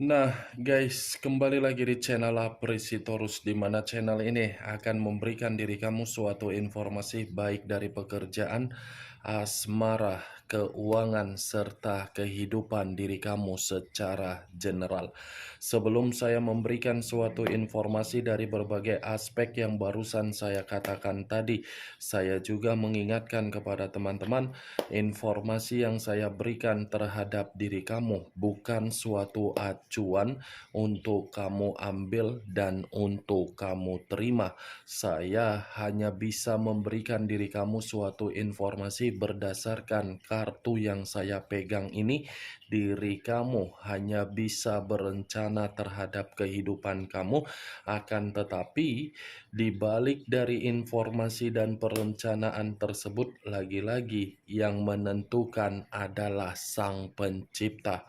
Nah guys, kembali lagi di channel Apresitorus, di mana channel ini akan memberikan diri kamu suatu informasi baik dari pekerjaan, asmara, keuangan, serta kehidupan diri kamu secara general. Sebelum saya memberikan suatu informasi dari berbagai aspek yang barusan saya katakan tadi, saya juga mengingatkan kepada teman-teman, informasi yang saya berikan terhadap diri kamu bukan suatu acuan untuk kamu ambil dan untuk kamu terima. Saya hanya bisa memberikan diri kamu suatu informasi berdasarkan kartu yang saya pegang ini. Diri kamu hanya bisa berencana terhadap kehidupan kamu, akan tetapi di balik dari informasi dan perencanaan tersebut, lagi-lagi yang menentukan adalah Sang Pencipta.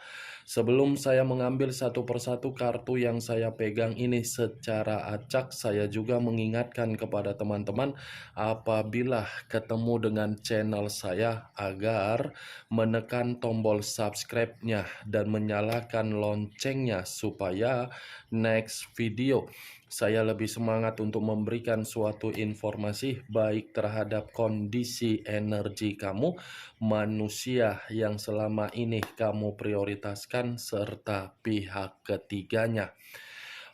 Sebelum saya mengambil satu persatu kartu yang saya pegang ini secara acak, saya juga mengingatkan kepada teman-teman apabila ketemu dengan channel saya agar menekan tombol subscribe-nya dan menyalakan loncengnya supaya next video saya lebih semangat untuk memberikan suatu informasi baik terhadap kondisi energi kamu, manusia yang selama ini kamu prioritaskan, serta pihak ketiganya.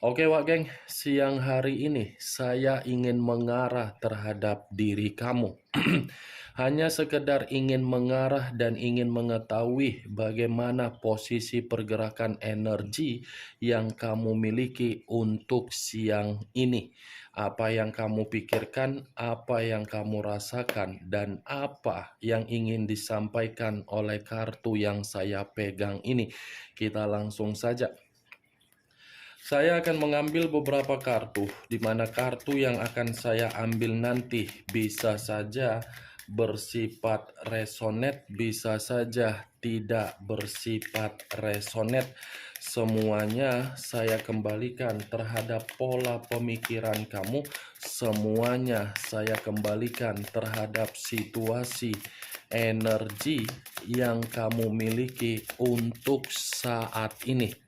Oke Wak Geng, siang hari ini saya ingin mengarah terhadap diri kamu. Hanya sekedar ingin mengarah dan ingin mengetahui bagaimana posisi pergerakan energi yang kamu miliki untuk siang ini. Apa yang kamu pikirkan, apa yang kamu rasakan, dan apa yang ingin disampaikan oleh kartu yang saya pegang ini. Kita langsung saja. Saya akan mengambil beberapa kartu, di mana kartu yang akan saya ambil nanti bisa saja bersifat resonate, bisa saja tidak bersifat resonate. Semuanya saya kembalikan terhadap pola pemikiran kamu, semuanya saya kembalikan terhadap situasi energi yang kamu miliki untuk saat ini.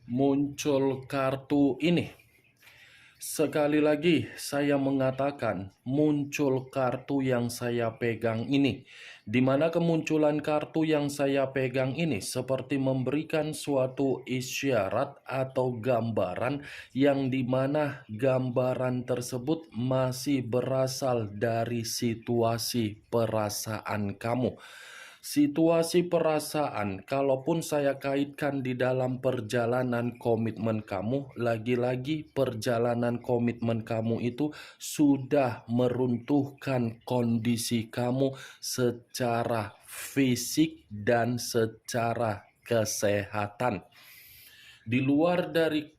Muncul kartu ini. Sekali lagi saya mengatakan muncul kartu yang saya pegang ini, di mana kemunculan kartu yang saya pegang ini seperti memberikan suatu isyarat atau gambaran yang dimana gambaran tersebut masih berasal dari situasi perasaan kamu. Situasi perasaan, kalaupun saya kaitkan di dalam perjalanan komitmen kamu, lagi-lagi perjalanan komitmen kamu itu sudah meruntuhkan kondisi kamu secara fisik dan secara kesehatan. Di luar dari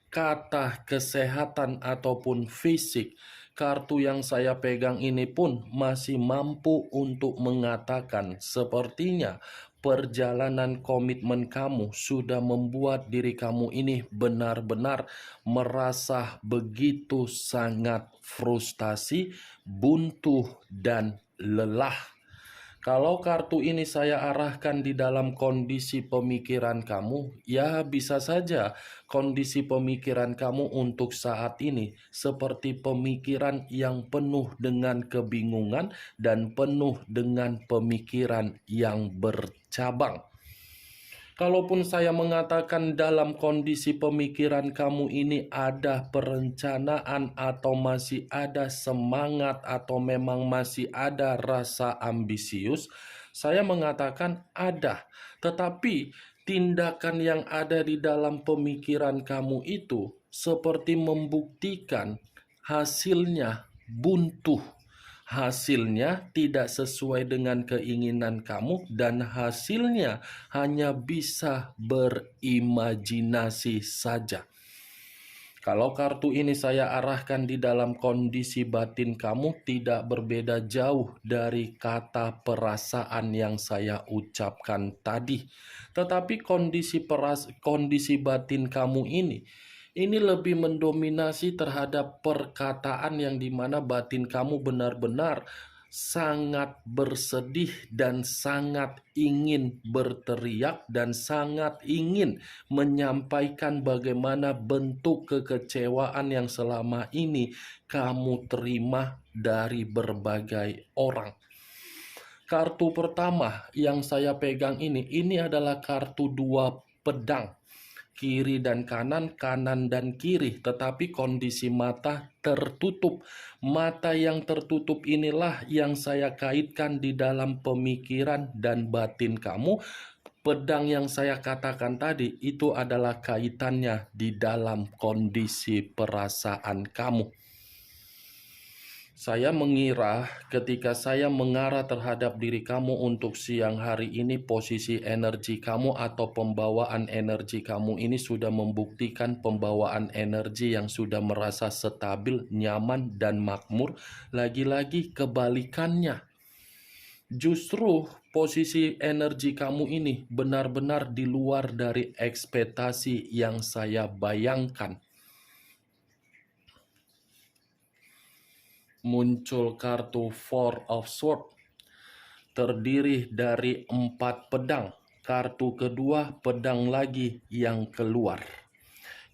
kata kesehatan ataupun fisik, kartu yang saya pegang ini pun masih mampu untuk mengatakan sepertinya perjalanan komitmen kamu sudah membuat diri kamu ini benar-benar merasa begitu sangat frustasi, buntu, dan lelah. Kalau kartu ini saya arahkan di dalam kondisi pemikiran kamu, ya bisa saja kondisi pemikiran kamu untuk saat ini seperti pemikiran yang penuh dengan kebingungan dan penuh dengan pemikiran yang bercabang. Kalaupun saya mengatakan dalam kondisi pemikiran kamu ini ada perencanaan atau masih ada semangat atau memang masih ada rasa ambisius, saya mengatakan ada. Tetapi tindakan yang ada di dalam pemikiran kamu itu seperti membuktikan hasilnya buntu. Hasilnya tidak sesuai dengan keinginan kamu dan hasilnya hanya bisa berimajinasi saja. Kalau kartu ini saya arahkan di dalam kondisi batin kamu, tidak berbeda jauh dari kata perasaan yang saya ucapkan tadi. Tetapi kondisi batin kamu ini lebih mendominasi terhadap perkataan yang dimana batin kamu benar-benar sangat bersedih dan sangat ingin berteriak dan sangat ingin menyampaikan bagaimana bentuk kekecewaan yang selama ini kamu terima dari berbagai orang. Kartu pertama yang saya pegang ini adalah kartu dua pedang. Kiri dan kanan, kanan dan kiri, tetapi kondisi mata tertutup. Mata yang tertutup inilah yang saya kaitkan di dalam pemikiran dan batin kamu. Pedang yang saya katakan tadi itu adalah kaitannya di dalam kondisi perasaan kamu. Saya mengira ketika saya mengarah terhadap diri kamu untuk siang hari ini, posisi energi kamu atau pembawaan energi kamu ini sudah membuktikan pembawaan energi yang sudah merasa stabil, nyaman, dan makmur. Lagi-lagi kebalikannya. Justru posisi energi kamu ini benar-benar di luar dari ekspektasi yang saya bayangkan. Muncul kartu Four of Swords, terdiri dari 4 pedang. Kartu kedua, pedang lagi yang keluar.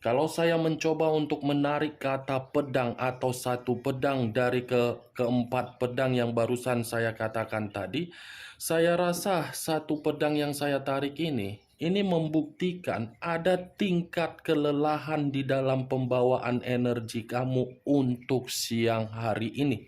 Kalau saya mencoba untuk menarik kata pedang atau satu pedang dari keempat pedang yang barusan saya katakan tadi, saya rasa satu pedang yang saya tarik ini membuktikan ada tingkat kelelahan di dalam pembawaan energi kamu untuk siang hari ini.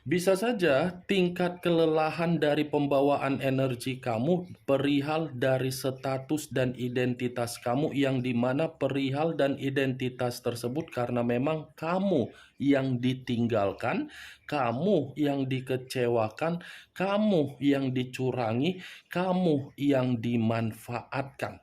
Bisa saja tingkat kelelahan dari pembawaan energi kamu perihal dari status dan identitas kamu, yang dimana perihal dan identitas tersebut karena memang kamu yang ditinggalkan, kamu yang dikecewakan, kamu yang dicurangi, kamu yang dimanfaatkan.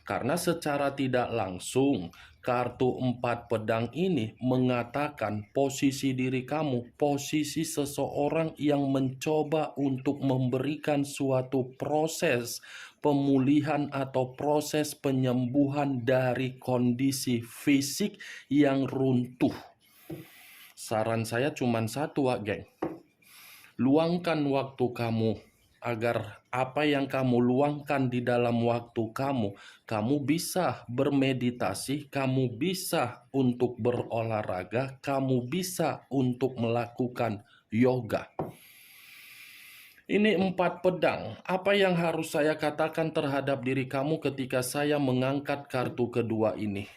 Karena secara tidak langsung kartu 4 pedang ini mengatakan posisi diri kamu, posisi seseorang yang mencoba untuk memberikan suatu proses pemulihan atau proses penyembuhan dari kondisi fisik yang runtuh. Saran saya cuma satu, geng. Luangkan waktu kamu agar apa yang kamu luangkan di dalam waktu kamu bisa bermeditasi, kamu bisa untuk berolahraga, kamu bisa untuk melakukan yoga. Ini 4 pedang. Apa yang harus saya katakan terhadap diri kamu ketika saya mengangkat kartu kedua ini?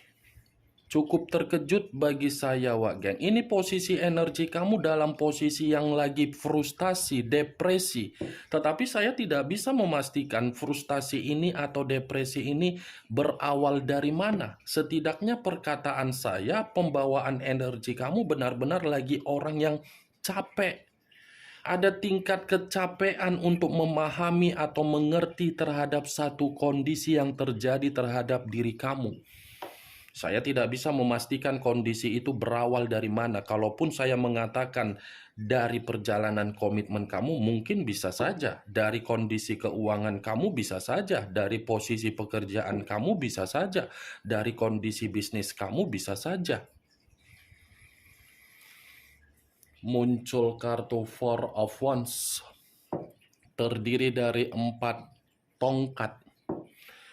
Cukup terkejut bagi saya, geng. Ini posisi energi kamu dalam posisi yang lagi frustasi, depresi. Tetapi saya tidak bisa memastikan frustasi ini atau depresi ini berawal dari mana. Setidaknya perkataan saya, pembawaan energi kamu benar-benar lagi orang yang capek. Ada tingkat kecapean untuk memahami atau mengerti terhadap satu kondisi yang terjadi terhadap diri kamu. Saya tidak bisa memastikan kondisi itu berawal dari mana. Kalaupun saya mengatakan dari perjalanan komitmen kamu, mungkin bisa saja. Dari kondisi keuangan kamu bisa saja. Dari posisi pekerjaan kamu bisa saja. Dari kondisi bisnis kamu bisa saja. Muncul kartu Four of Wands, terdiri dari 4 tongkat.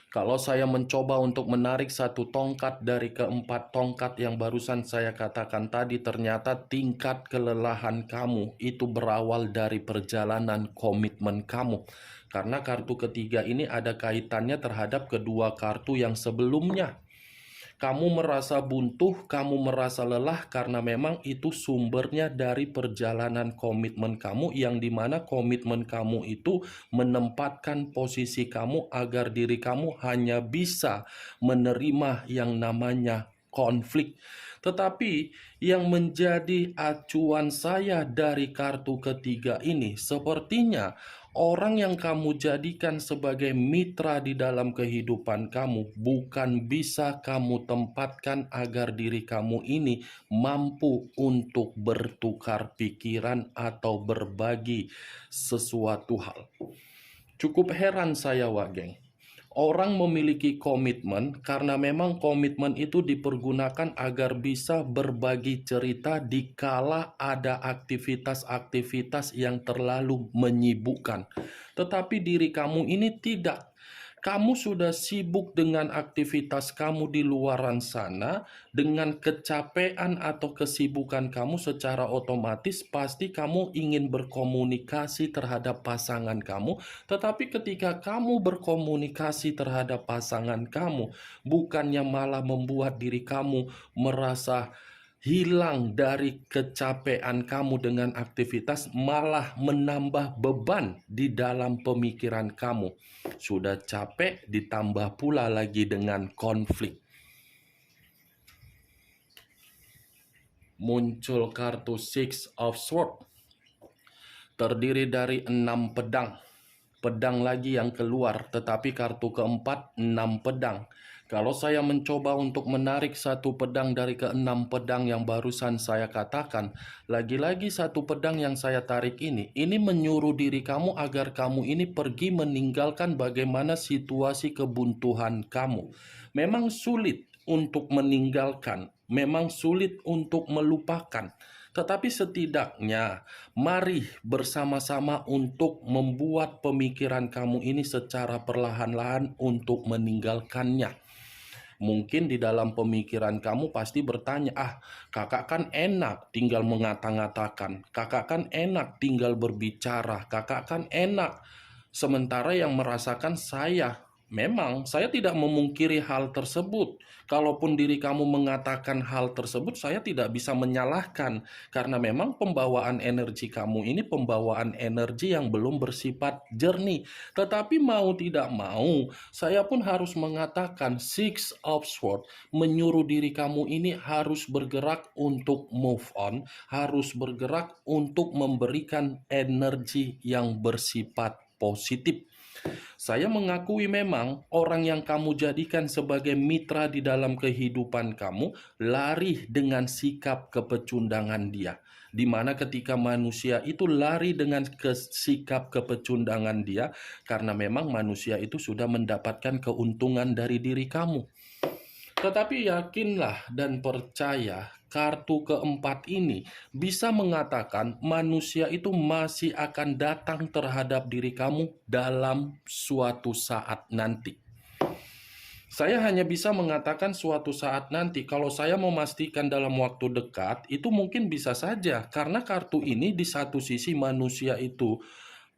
Kalau saya mencoba untuk menarik satu tongkat dari keempat tongkat yang barusan saya katakan tadi, ternyata tingkat kelelahan kamu itu berawal dari perjalanan komitmen kamu. Karena kartu ketiga ini ada kaitannya terhadap kedua kartu yang sebelumnya. Kamu merasa buntu, kamu merasa lelah karena memang itu sumbernya dari perjalanan komitmen kamu, yang dimana komitmen kamu itu menempatkan posisi kamu agar diri kamu hanya bisa menerima yang namanya konflik. Tetapi yang menjadi acuan saya dari kartu ketiga ini, sepertinya Orang yang kamu jadikan sebagai mitra di dalam kehidupan kamu bukan bisa kamu tempatkan agar diri kamu ini mampu untuk bertukar pikiran atau berbagi sesuatu hal. Cukup heran saya, Wageng. Orang memiliki komitmen karena memang komitmen itu dipergunakan agar bisa berbagi cerita dikala ada aktivitas-aktivitas yang terlalu menyibukkan. Tetapi diri kamu ini tidak. Kamu sudah sibuk dengan aktivitas kamu di luaran sana, dengan kecapean atau kesibukan kamu secara otomatis pasti kamu ingin berkomunikasi terhadap pasangan kamu, tetapi ketika kamu berkomunikasi terhadap pasangan kamu, bukannya malah membuat diri kamu merasa hilang dari kecapean kamu dengan aktivitas, malah menambah beban di dalam pemikiran kamu. Sudah capek ditambah pula lagi dengan konflik. Muncul kartu Six of Swords, terdiri dari 6 pedang. Pedang lagi yang keluar, tetapi kartu keempat 6 pedang. Kalau saya mencoba untuk menarik satu pedang dari ke-6 pedang yang barusan saya katakan, lagi-lagi satu pedang yang saya tarik ini menyuruh diri kamu agar kamu ini pergi meninggalkan bagaimana situasi kebuntuan kamu. Memang sulit untuk meninggalkan, memang sulit untuk melupakan. Tetapi setidaknya mari bersama-sama untuk membuat pemikiran kamu ini secara perlahan-lahan untuk meninggalkannya. Mungkin di dalam pemikiran kamu pasti bertanya, kakak kan enak tinggal mengata-ngatakan, kakak kan enak tinggal berbicara, kakak kan enak. Sementara yang merasakan saya. Memang saya tidak memungkiri hal tersebut. Kalaupun diri kamu mengatakan hal tersebut, saya tidak bisa menyalahkan. Karena memang pembawaan energi kamu ini pembawaan energi yang belum bersifat jernih. Tetapi mau tidak mau, saya pun harus mengatakan Six of Swords menyuruh diri kamu ini harus bergerak untuk move on, harus bergerak untuk memberikan energi yang bersifat positif. Saya mengakui memang orang yang kamu jadikan sebagai mitra di dalam kehidupan kamu lari dengan sikap kepecundangan dia. Di mana ketika manusia itu lari dengan sikap kepecundangan dia, karena memang manusia itu sudah mendapatkan keuntungan dari diri kamu. Tetapi yakinlah dan percaya, kartu keempat ini bisa mengatakan manusia itu masih akan datang terhadap diri kamu dalam suatu saat nanti. Saya hanya bisa mengatakan suatu saat nanti. Kalau saya memastikan dalam waktu dekat, itu mungkin bisa saja. Karena kartu ini di satu sisi manusia itu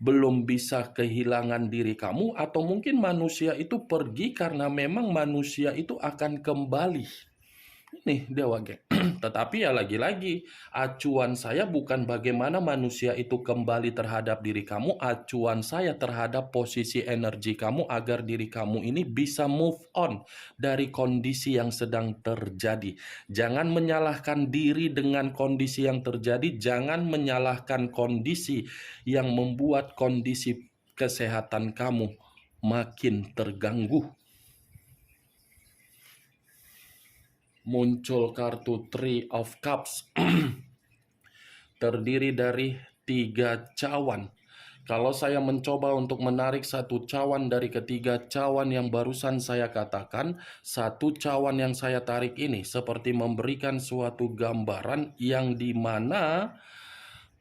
belum bisa kehilangan diri kamu, atau mungkin manusia itu pergi karena memang manusia itu akan kembali. Nih dia Wage. Tetapi ya lagi-lagi, acuan saya bukan bagaimana manusia itu kembali terhadap diri kamu, acuan saya terhadap posisi energi kamu agar diri kamu ini bisa move on dari kondisi yang sedang terjadi. Jangan menyalahkan diri dengan kondisi yang terjadi, jangan menyalahkan kondisi yang membuat kondisi kesehatan kamu makin terganggu. Muncul kartu Three of Cups, terdiri dari 3 cawan. Kalau saya mencoba untuk menarik satu cawan dari ketiga cawan yang barusan saya katakan, satu cawan yang saya tarik ini seperti memberikan suatu gambaran yang dimana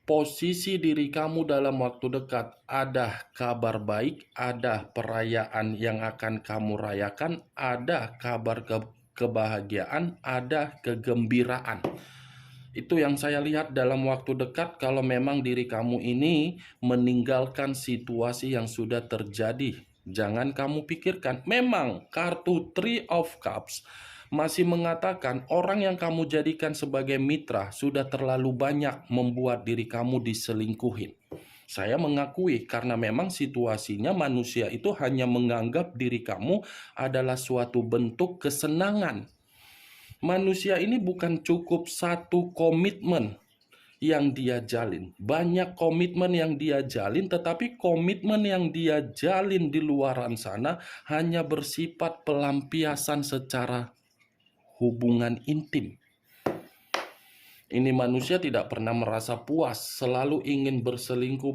posisi diri kamu dalam waktu dekat, ada kabar baik, ada perayaan yang akan kamu rayakan, ada kabar kebahagiaan, ada kegembiraan. Itu yang saya lihat dalam waktu dekat kalau memang diri kamu ini meninggalkan situasi yang sudah terjadi. Jangan kamu pikirkan, memang kartu Three of Cups masih mengatakan orang yang kamu jadikan sebagai mitra sudah terlalu banyak membuat diri kamu diselingkuhin. Saya mengakui karena memang situasinya manusia itu hanya menganggap diri kamu adalah suatu bentuk kesenangan. Manusia ini bukan cukup satu komitmen. yang dia jalin, banyak komitmen yang dia jalin, tetapi komitmen yang dia jalin di luaran sana hanya bersifat pelampiasan secara hubungan intim. Ini manusia tidak pernah merasa puas, selalu ingin berselingkuh,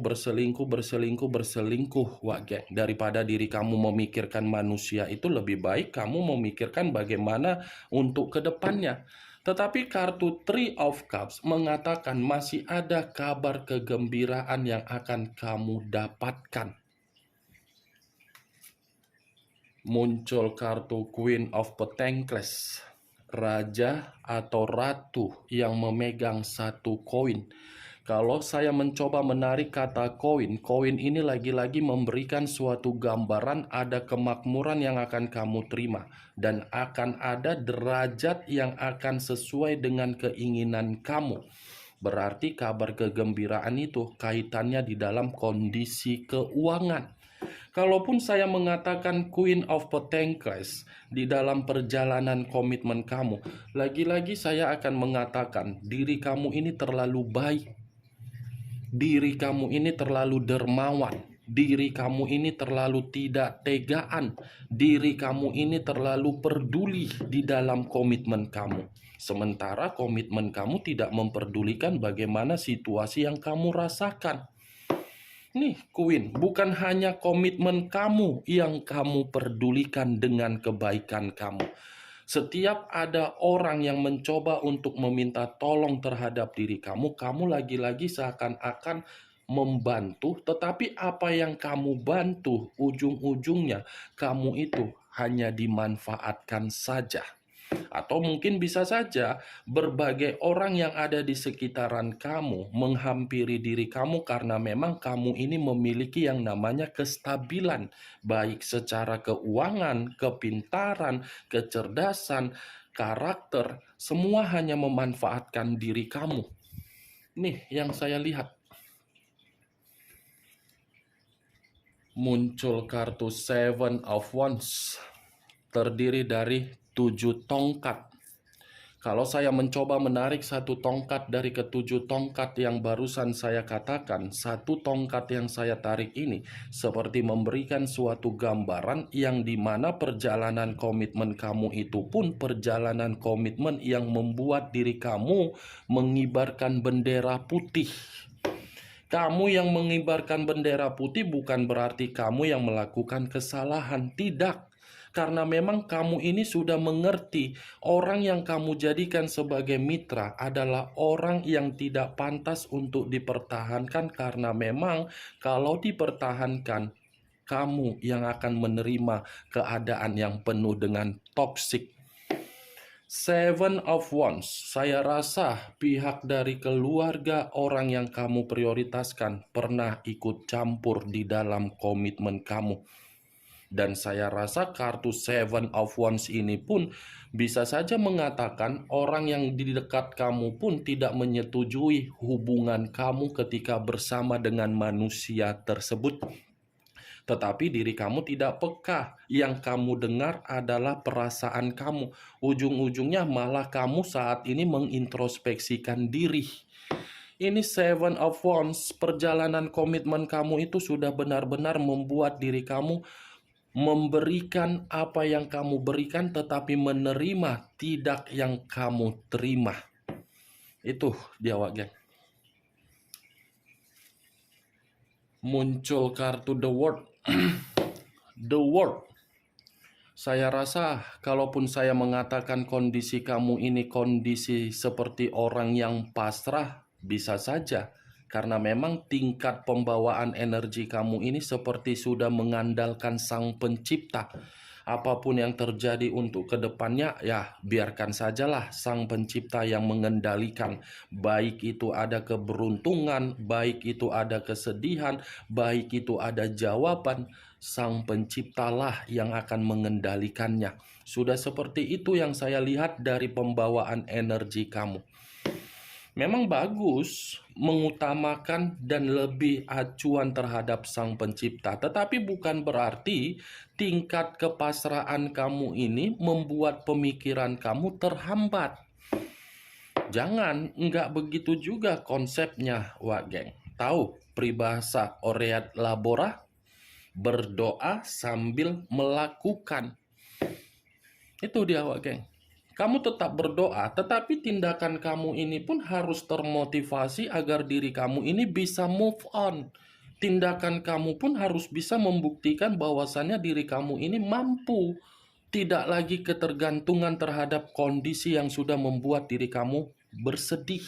Wak geng. Daripada diri kamu memikirkan manusia itu, lebih baik kamu memikirkan bagaimana untuk kedepannya. Tetapi kartu Three of Cups mengatakan masih ada kabar kegembiraan yang akan kamu dapatkan. Muncul kartu Queen of Pentacles, raja atau ratu yang memegang satu koin. Kalau saya mencoba menarik kata koin, koin ini lagi-lagi memberikan suatu gambaran ada kemakmuran yang akan kamu terima. Dan akan ada derajat yang akan sesuai dengan keinginan kamu. Berarti kabar kegembiraan itu kaitannya di dalam kondisi keuangan. Kalaupun saya mengatakan Queen of Pentacles di dalam perjalanan komitmen kamu, lagi-lagi saya akan mengatakan diri kamu ini terlalu baik, diri kamu ini terlalu dermawan, diri kamu ini terlalu tidak tegaan, diri kamu ini terlalu peduli di dalam komitmen kamu. Sementara komitmen kamu tidak memperdulikan bagaimana situasi yang kamu rasakan. Nih, Queen, bukan hanya komitmen kamu yang kamu pedulikan dengan kebaikan kamu. Setiap ada orang yang mencoba untuk meminta tolong terhadap diri kamu, kamu lagi-lagi seakan-akan membantu, tetapi apa yang kamu bantu, ujung-ujungnya kamu itu hanya dimanfaatkan saja. Atau mungkin bisa saja berbagai orang yang ada di sekitaran kamu menghampiri diri kamu karena memang kamu ini memiliki yang namanya kestabilan, baik secara keuangan, kepintaran, kecerdasan, karakter, semua hanya memanfaatkan diri kamu. Nih yang saya lihat. Muncul kartu Seven of Wands, terdiri dari 7 tongkat. Kalau saya mencoba menarik satu tongkat dari ketujuh tongkat yang barusan saya katakan, satu tongkat yang saya tarik ini seperti memberikan suatu gambaran yang dimana perjalanan komitmen kamu itu pun perjalanan komitmen yang membuat diri kamu mengibarkan bendera putih. Kamu yang mengibarkan bendera putih bukan berarti kamu yang melakukan kesalahan, tidak. Karena memang kamu ini sudah mengerti orang yang kamu jadikan sebagai mitra adalah orang yang tidak pantas untuk dipertahankan karena memang kalau dipertahankan kamu yang akan menerima keadaan yang penuh dengan toksik. Seven of Wands, saya rasa pihak dari keluarga orang yang kamu prioritaskan pernah ikut campur di dalam komitmen kamu. Dan saya rasa kartu Seven of Wands ini pun bisa saja mengatakan orang yang di dekat kamu pun tidak menyetujui hubungan kamu ketika bersama dengan manusia tersebut. Tetapi diri kamu tidak peka. Yang kamu dengar adalah perasaan kamu. Ujung-ujungnya malah kamu saat ini mengintrospeksikan diri. Ini Seven of Wands, perjalanan komitmen kamu itu sudah benar-benar membuat diri kamu memberikan apa yang kamu berikan, tetapi menerima tidak yang kamu terima. Itu dia, Wak. Muncul kartu The World. The World. Saya rasa kalaupun saya mengatakan kondisi kamu ini kondisi seperti orang yang pasrah, bisa saja. Karena memang tingkat pembawaan energi kamu ini seperti sudah mengandalkan Sang Pencipta. Apapun yang terjadi untuk kedepannya, ya biarkan sajalah Sang Pencipta yang mengendalikan. Baik itu ada keberuntungan, baik itu ada kesedihan, baik itu ada jawaban, Sang Penciptalah yang akan mengendalikannya. Sudah seperti itu yang saya lihat dari pembawaan energi kamu. Memang bagus mengutamakan dan lebih acuan terhadap Sang Pencipta, tetapi bukan berarti tingkat kepasrahan kamu ini membuat pemikiran kamu terhambat. Jangan, nggak begitu juga konsepnya, Wak Geng. Tahu peribahasa Oread Labora? Berdoa sambil melakukan. Itu dia, Wak Geng. Kamu tetap berdoa, tetapi tindakan kamu ini pun harus termotivasi agar diri kamu ini bisa move on. Tindakan kamu pun harus bisa membuktikan bahwasannya diri kamu ini mampu. Tidak lagi ketergantungan terhadap kondisi yang sudah membuat diri kamu bersedih.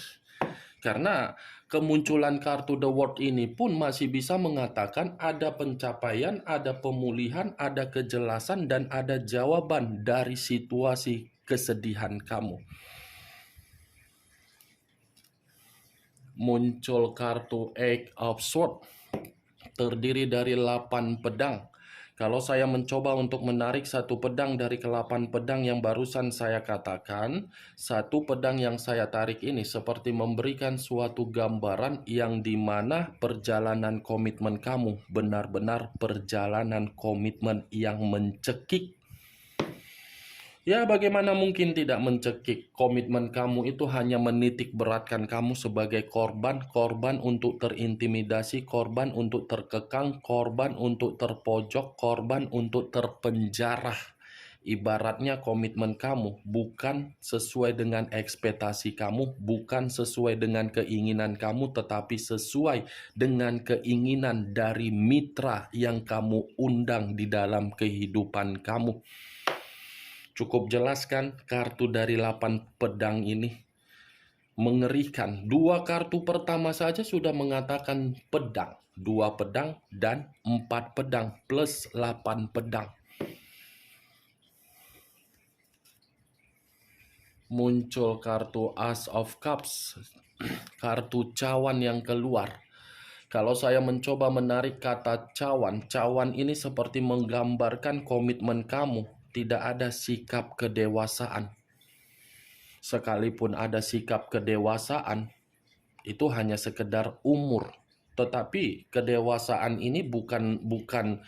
Karena kemunculan kartu The World ini pun masih bisa mengatakan ada pencapaian, ada pemulihan, ada kejelasan, dan ada jawaban dari situasi kesedihan kamu. Muncul kartu Eight of Swords, terdiri dari 8 pedang. Kalau saya mencoba untuk menarik satu pedang dari ke-8 pedang yang barusan saya katakan, satu pedang yang saya tarik ini seperti memberikan suatu gambaran yang dimana perjalanan komitmen kamu benar-benar perjalanan komitmen yang mencekik. Ya, bagaimana mungkin tidak mencekik? Komitmen kamu itu hanya menitik beratkan kamu sebagai korban untuk terintimidasi, korban untuk terkekang, korban untuk terpojok, korban untuk terpenjara. Ibaratnya komitmen kamu bukan sesuai dengan ekspektasi kamu, bukan sesuai dengan keinginan kamu, tetapi sesuai dengan keinginan dari mitra yang kamu undang di dalam kehidupan kamu. Cukup jelas kan kartu dari 8 pedang ini? Mengerikan. 2 kartu pertama saja sudah mengatakan pedang. 2 pedang dan 4 pedang plus 8 pedang. Muncul kartu Ace of Cups. Kartu cawan yang keluar. Kalau saya mencoba menarik kata cawan, cawan ini seperti menggambarkan komitmen kamu. Tidak ada sikap kedewasaan. Sekalipun ada sikap kedewasaan, itu hanya sekedar umur. Tetapi kedewasaan ini bukan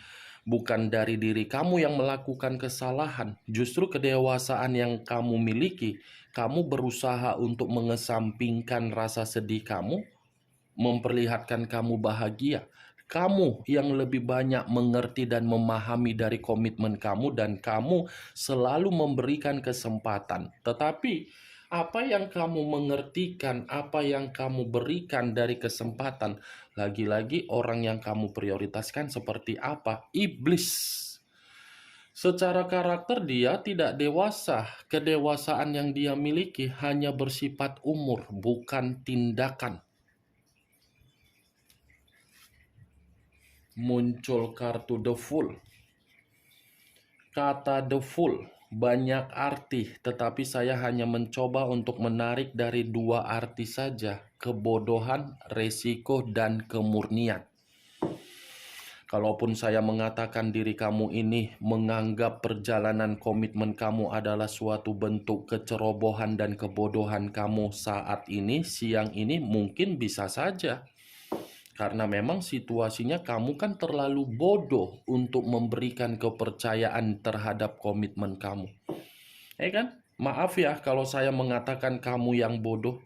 dari diri kamu yang melakukan kesalahan. Justru kedewasaan yang kamu miliki, kamu berusaha untuk mengesampingkan rasa sedih kamu, memperlihatkan kamu bahagia. Kamu yang lebih banyak mengerti dan memahami dari komitmen kamu, dan kamu selalu memberikan kesempatan. Tetapi apa yang kamu mengertikan, apa yang kamu berikan dari kesempatan, lagi-lagi orang yang kamu prioritaskan seperti apa? Iblis. Secara karakter dia tidak dewasa. Kedewasaan yang dia miliki hanya bersifat umur, bukan tindakan. Muncul kartu The Fool. Kata The Fool banyak arti, tetapi saya hanya mencoba untuk menarik dari 2 arti saja, kebodohan, resiko, dan kemurnian. Kalaupun saya mengatakan diri kamu ini menganggap perjalanan komitmen kamu adalah suatu bentuk kecerobohan dan kebodohan kamu saat ini, siang ini, mungkin bisa saja. Karena memang situasinya kamu kan terlalu bodoh untuk memberikan kepercayaan terhadap komitmen kamu. Kan? Maaf ya kalau saya mengatakan kamu yang bodoh.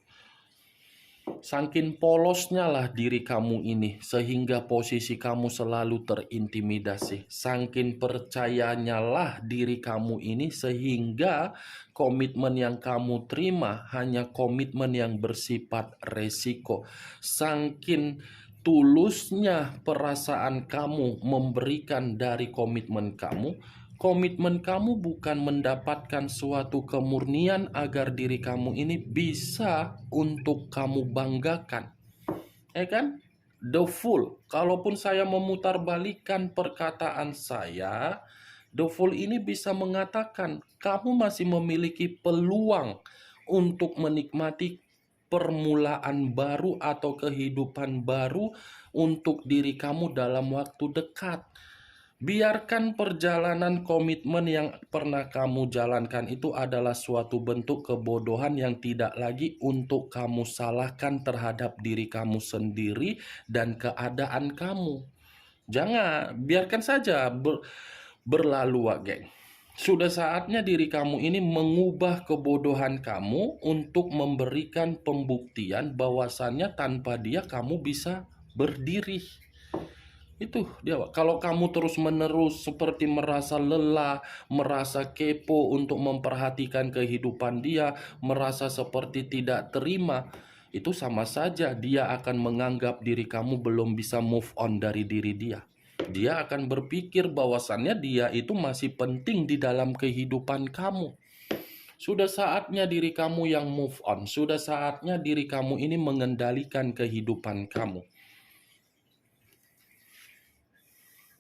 Saking polosnya lah diri kamu ini, sehingga posisi kamu selalu terintimidasi. Saking percayanya lah diri kamu ini, sehingga komitmen yang kamu terima hanya komitmen yang bersifat resiko. Saking tulusnya perasaan kamu memberikan dari komitmen kamu bukan mendapatkan suatu kemurnian agar diri kamu ini bisa untuk kamu banggakan. Kan? The Fool. Kalaupun saya memutarbalikkan perkataan saya, The Fool ini bisa mengatakan kamu masih memiliki peluang untuk menikmati permulaan baru atau kehidupan baru untuk diri kamu dalam waktu dekat. Biarkan perjalanan komitmen yang pernah kamu jalankan itu adalah suatu bentuk kebodohan yang tidak lagi untuk kamu salahkan terhadap diri kamu sendiri dan keadaan kamu. Jangan, biarkan saja berlalu, Wak Geng. Sudah saatnya diri kamu ini mengubah kebodohan kamu untuk memberikan pembuktian bahwasannya tanpa dia kamu bisa berdiri. Itu dia, Pak. Kalau kamu terus-menerus seperti merasa lelah, merasa kepo untuk memperhatikan kehidupan dia, merasa seperti tidak terima, itu sama saja dia akan menganggap diri kamu belum bisa move on dari diri dia. Dia akan berpikir bahwasannya dia itu masih penting di dalam kehidupan kamu. Sudah saatnya diri kamu yang move on. Sudah saatnya diri kamu ini mengendalikan kehidupan kamu.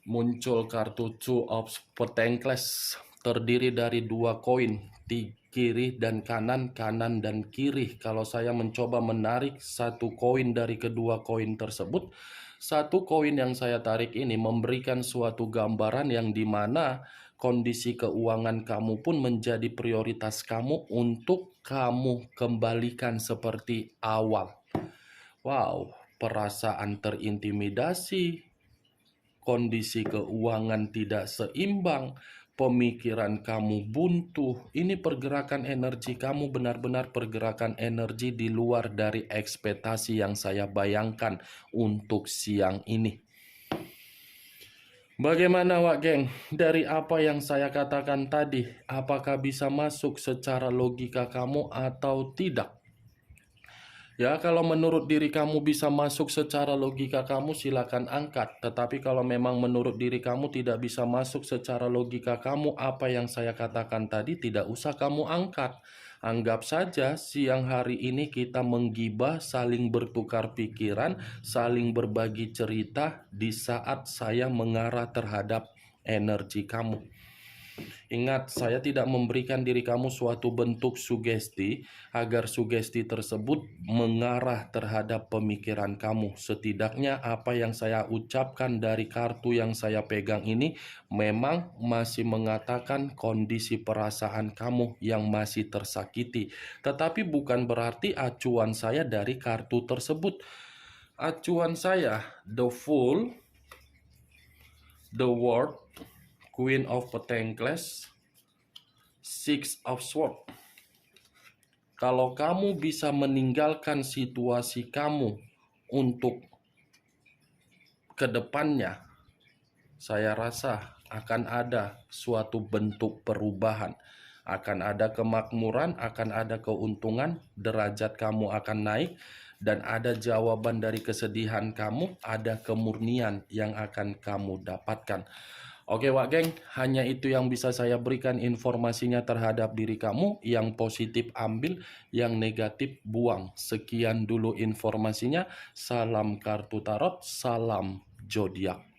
Muncul kartu Two of Pentacles, terdiri dari 2 koin, di kiri dan kanan, kanan dan kiri. Kalau saya mencoba menarik satu koin dari kedua koin tersebut, satu koin yang saya tarik ini memberikan suatu gambaran yang dimana kondisi keuangan kamu pun menjadi prioritas kamu untuk kamu kembalikan seperti awal. Wow, perasaan terintimidasi, kondisi keuangan tidak seimbang, pemikiran kamu buntu. Ini pergerakan energi kamu benar-benar pergerakan energi di luar dari ekspektasi yang saya bayangkan untuk siang ini. Bagaimana Wak Geng? Dari apa yang saya katakan tadi, apakah bisa masuk secara logika kamu atau tidak? Ya, kalau menurut diri kamu bisa masuk secara logika kamu, silakan angkat. Tetapi kalau memang menurut diri kamu tidak bisa masuk secara logika kamu, apa yang saya katakan tadi tidak usah kamu angkat. Anggap saja siang hari ini kita menggibah, saling bertukar pikiran, saling berbagi cerita di saat saya mengarah terhadap energi kamu. Ingat, saya tidak memberikan diri kamu suatu bentuk sugesti agar sugesti tersebut mengarah terhadap pemikiran kamu. Setidaknya apa yang saya ucapkan dari kartu yang saya pegang ini memang masih mengatakan kondisi perasaan kamu yang masih tersakiti. Tetapi bukan berarti acuan saya dari kartu tersebut. Acuan saya, the Fool, the World, Queen of Pentacles, Six of Swords. Kalau kamu bisa meninggalkan situasi kamu untuk kedepannya, saya rasa akan ada suatu bentuk perubahan. Akan ada kemakmuran, akan ada keuntungan, derajat kamu akan naik, dan ada jawaban dari kesedihan kamu, ada kemurnian yang akan kamu dapatkan. Oke Wak Geng, hanya itu yang bisa saya berikan informasinya terhadap diri kamu. Yang positif ambil, yang negatif buang. Sekian dulu informasinya. Salam kartu tarot, salam zodiak.